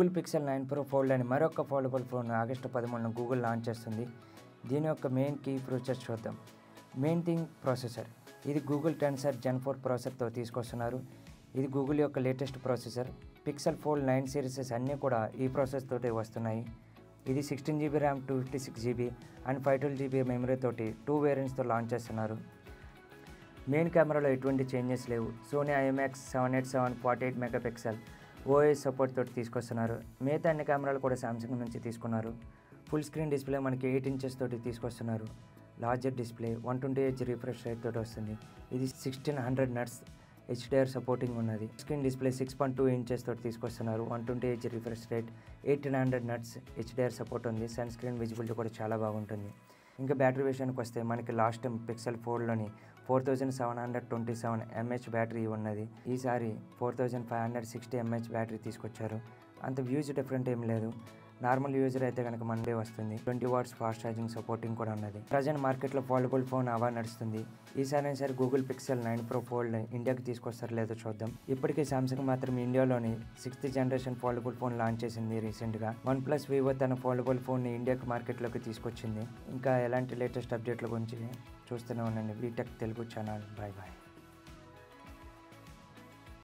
Google pixel 9 pro fold అని మరొక foldable phone August 13న గూగుల్ లాంచ్ చేస్తుంది. దీని యొక్క మెయిన్ కీ ఫీచర్స్ చూద్దాం. Main thing processor. ఇది గూగుల్ టెన్సర్ జెన్ 4 ప్రాసెసర్తో తీసుకొస్తున్నారు. ఇది గూగుల్ యొక్క latest processor. Pixel Fold 9 series అన్నీ కూడా ఈ ప్రాసెస్ తోటి వస్తున్నాయి. ఇది 16 GB RAM 256 GB and 512 GB memory తోటి 2 వేరియంట్స్తో లాంచ్ చేస్తున్నారు. మెయిన్ కెమెరాలో ఎటువంటి చేంజెస్ లేవు. Sony IMX 787 48 megapixel OIS support తోటి తీసుకొస్తున్నారు. మిగతా అన్ని కెమెరాలు కూడా సామ్సంగ్ నుంచి తీసుకున్నారు. ఫుల్ స్క్రీన్ డిస్ప్లే మనకి 8 ఇంచెస్ తోటి తీసుకొస్తున్నారు. Larger display 120Hz refresh rate తోటి వస్తుంది. ఇది 1600 నట్స్ HDR సపోర్టింగ్ ఉన్నది. స్క్రీన్ డిస్ప్లే 6.2 ఇంచెస్ తోటి తీసుకొస్తున్నారు. 120Hz refresh rate, 1800 nits HDR support ఉంది. సన్ స్క్రీన్ విజిబిలిటీ కూడా చాలా బాగుంటుంది. ఇంకా బ్యాటరీ విషయానికి వస్తే మనకి లాస్ట్ టైం పిక్సెల్ ఫోల్డ్లోని 4727 mAh బ్యాటరీ ఉన్నది. ఈసారి 4560 mAh బ్యాటరీ తీసుకొచ్చారు. అంత వ్యూస్ డిఫరెంట్ ఏం లేదు. నార్మల్ యూజర్ అయితే కనుక మండే వస్తుంది. 20 వాట్స్ ఫాస్ట్ ఛార్జింగ్ సపోర్టింగ్ కూడా ఉన్నది. ప్రజెంట్ మార్కెట్లో ఫోల్డబుల్ ఫోన్ అవా నడుస్తుంది. ఈసారి గూగుల్ పిక్సెల్ 9 ప్రో ఫోల్డ్ ఇండియాకి తీసుకొస్తారో లేదో చూద్దాం. ఇప్పటికే సామ్సంగ్ మాత్రం ఇండియాలోని 6th generation foldable phone launch చేసింది రీసెంట్గా. OnePlus Vivo తన ఫోల్డబుల్ ఫోన్ని ఇండియాకి మార్కెట్లోకి తీసుకొచ్చింది. ఇంకా ఎలాంటి లేటెస్ట్ అప్డేట్ల గురించి చూస్తూనే ఉండండి వీటెక్ తెలుగు ఛానల్. బాయ్.